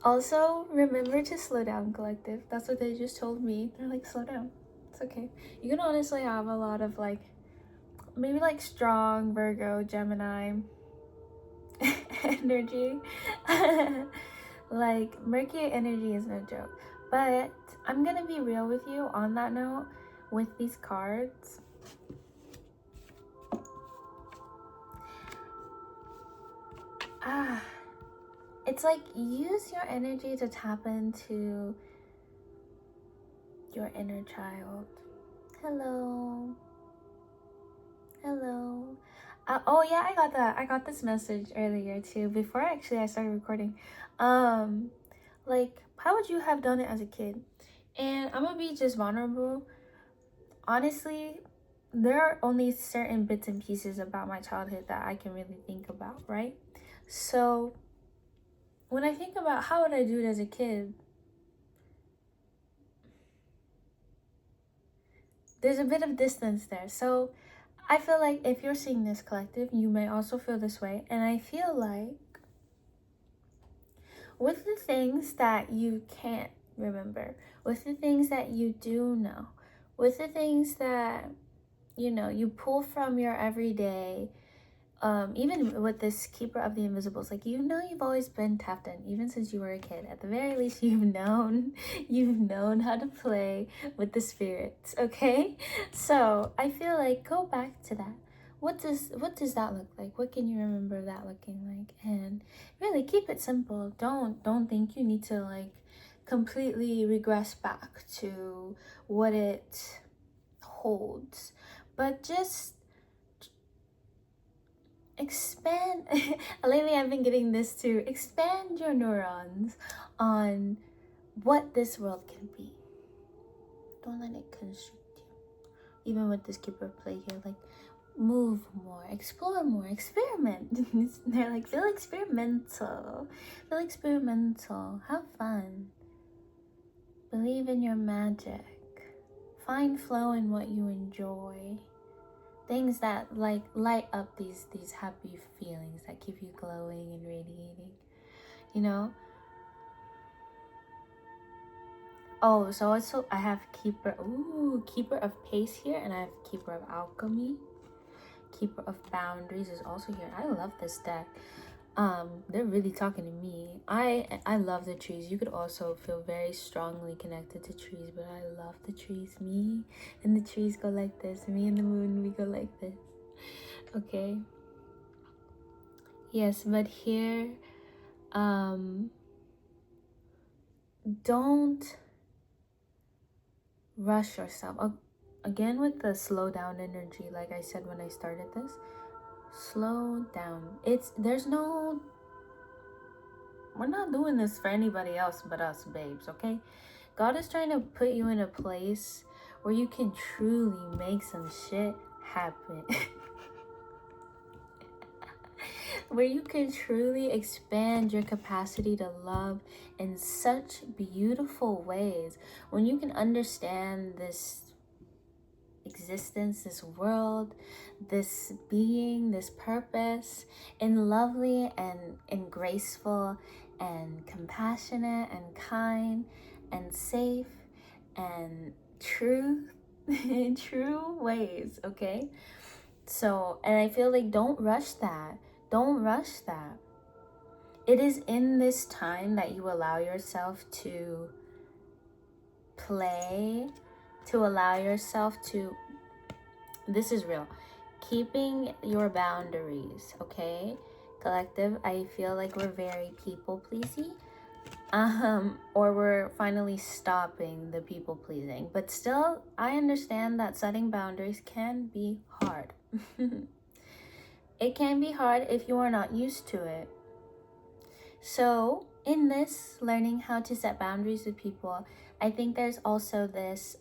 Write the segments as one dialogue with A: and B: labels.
A: Also, remember to slow down, collective. That's what they just told me. They're like, slow down. It's okay. You can honestly have a lot of like, maybe like strong Virgo, Gemini energy. Like, Mercury energy is no joke. But I'm gonna be real with you on that note with these cards. It's like, use your energy to tap into your inner child. Hello. Hello. Oh yeah, I got this message earlier too, before actually I started recording. Like, how would you have done it as a kid? And I'm gonna be just vulnerable. Honestly, there are only certain bits and pieces about my childhood that I can really think about, right? So when I think about how would I do it as a kid, there's a bit of distance there. So I feel like if you're seeing this, collective, you may also feel this way. And I feel like with the things that you can't remember, with the things that you do know, with the things that, you know, you pull from your everyday, even with this Keeper of the Invisibles, like, you know, you've always been tapped in, even since you were a kid. At the very least, you've known how to play with the spirits, okay? So I feel like, go back to that. What does that look like? What can you remember of that looking like? And really keep it simple. Don't think you need to like completely regress back to what it holds, but just expand. Lately I've been getting this too. Expand your neurons on what this world can be. Don't let it constrict you. Even with this keeper play here, like, move more, explore more, experiment. They're like, feel experimental, have fun, believe in your magic, find flow in what you enjoy, things that like light up these happy feelings that keep you glowing and radiating, you know. Oh, so also I have Keeper of Pace here, and I have Keeper of Alchemy. Keeper of Boundaries is also here. I love this deck. They're really talking to me. I love the trees. You could also feel very strongly connected to trees, but I love the trees. Me and the trees go like this. Me and the moon, we go like this. Okay. Yes, but here, don't rush yourself. Again, with the slow down energy, like I said when I started this, slow down. We're not doing this for anybody else but us, babes, okay? God is trying to put you in a place where you can truly make some shit happen. Where you can truly expand your capacity to love in such beautiful ways. When you can understand this existence, this world, this being, this purpose in lovely and graceful and compassionate and kind and safe and truth in true ways, okay? So, and I feel like don't rush that. It is in this time that you allow yourself to play, to allow yourself to, this is real, keeping your boundaries, okay? Collective, I feel like we're very people pleasy, or we're finally stopping the people pleasing, but still I understand that setting boundaries can be hard. It can be hard if you are not used to it. So in this learning how to set boundaries with people, I think there's also this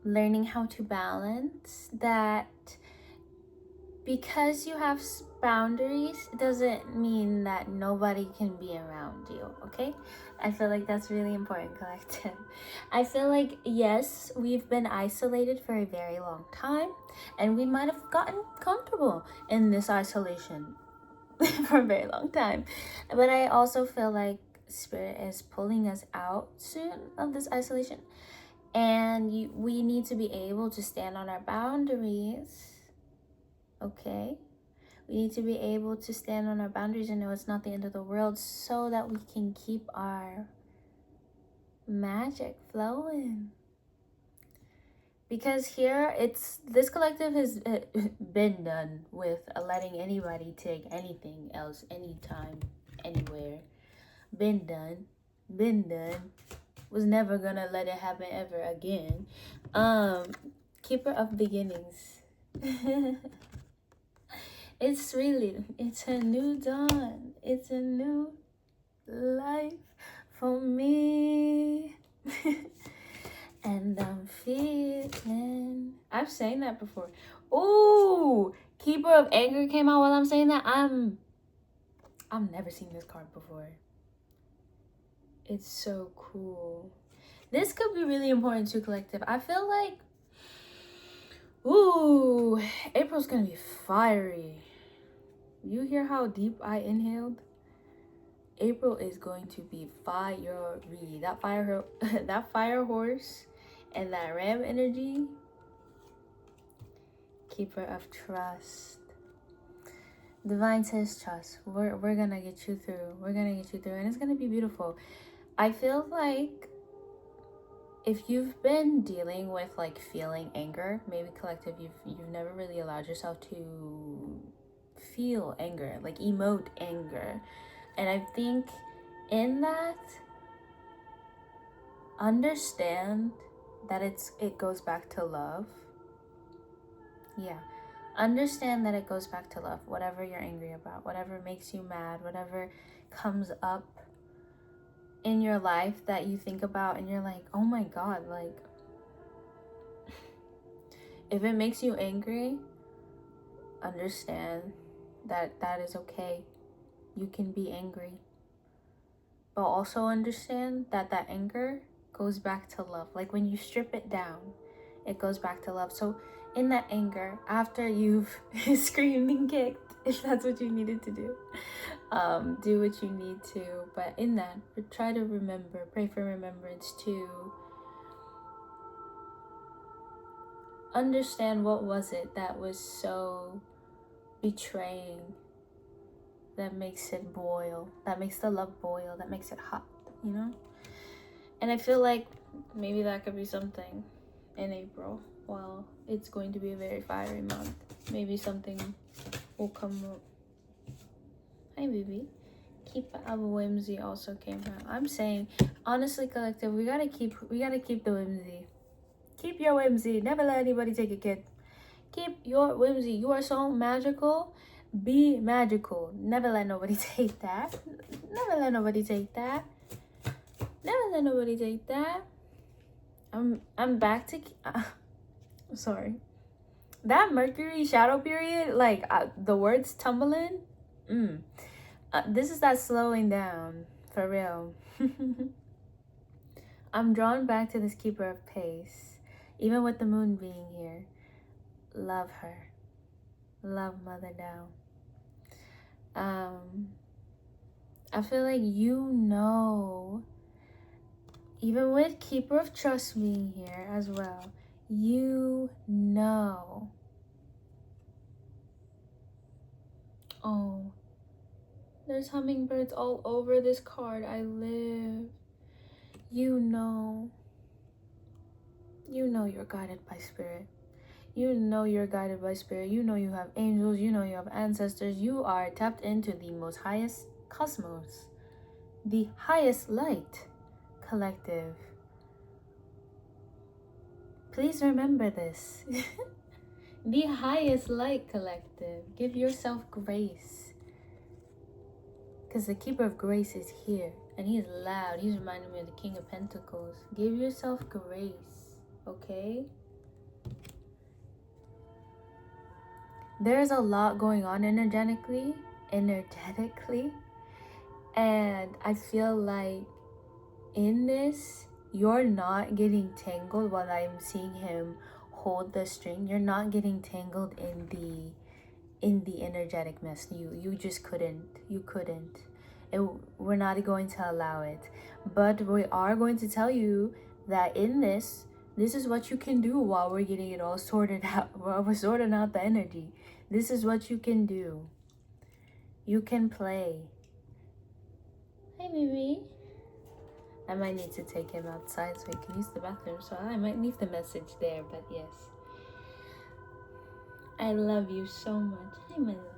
A: learning how to balance that. Because you have boundaries doesn't mean that nobody can be around you, okay? I feel like that's really important, collective. I feel like, yes, we've been isolated for a very long time, and we might have gotten comfortable in this isolation. for a very long time. But I also feel like Spirit is pulling us out soon of this isolation. And we need to be able to stand on our boundaries. Okay? We need to be able to stand on our boundaries and know it's not the end of the world so that we can keep our magic flowing. Because here, this collective has been done with letting anybody take anything else, anytime, anywhere. Been done. Was never gonna let it happen ever again. Keeper of beginnings. It's a new dawn. It's a new life for me. And I'm feeling. I've sang that before. Ooh, Keeper of Anger came out while I'm saying that. I've never seen this card before. It's so cool. This could be really important to collective. I feel like, ooh, April's gonna be fiery. You hear how deep I inhaled? April is going to be fiery. That fire horse and that ram energy. Keeper of trust. Divine says trust. We're gonna get you through. We're gonna get you through, and it's gonna be beautiful. I feel like if you've been dealing with like feeling anger, maybe collective, you've never really allowed yourself to feel anger, like emote anger. And I think in that, understand that it goes back to love. Yeah. Understand that it goes back to love. Whatever you're angry about, whatever makes you mad, whatever comes up in your life that you think about and you're like, oh my God, like, if it makes you angry, understand that that is okay. You can be angry. But also understand that that anger goes back to love. Like when you strip it down, it goes back to love. So in that anger, after you've screamed and kicked, if that's what you needed to do, do what you need to. But in that, try to remember, pray for remembrance to understand what was it that was so betraying, that makes it boil, that makes the love boil, that makes it hot, you know? And I feel like maybe that could be something in April. Well, it's going to be a very fiery month. Maybe something will come up. Hi, baby. Keeper of Whimsy also came out. I'm saying, honestly, collective, we gotta keep the whimsy. Keep your whimsy. Never let anybody take it, kid. Keep your whimsy. You are so magical. Be magical. Never let nobody take that. Never let nobody take that. Never let nobody take that. I'm back to. Sorry. That Mercury shadow period, like the words tumbling. This is that slowing down for real. I'm drawn back to this keeper of pace, even with the moon being here. Love her. Love Mother Down. I feel like even with Keeper of Trust being here as well, Oh, there's hummingbirds all over this card. I live. You know you're guided by spirit. You know you're guided by spirit. You know you have angels. You know you have ancestors. You are tapped into the most highest cosmos, the highest light collective. Please remember this. The highest light collective. Give yourself grace. Because the Keeper of Grace is here. And he's loud. He's reminding me of the King of Pentacles. Give yourself grace. Okay? There's a lot going on energetically. And I feel like in this, you're not getting tangled while I'm seeing him hold the string. You're not getting tangled in in the energetic mess. You just couldn't. You couldn't. We're not going to allow it. But we are going to tell you that in this is what you can do while we're getting it all sorted out. While we're sorting out the energy. This is what you can do. You can play. Hi, Mimi. I might need to take him outside so he can use the bathroom. So I might leave the message there, but yes. I love you so much. Hi, my love.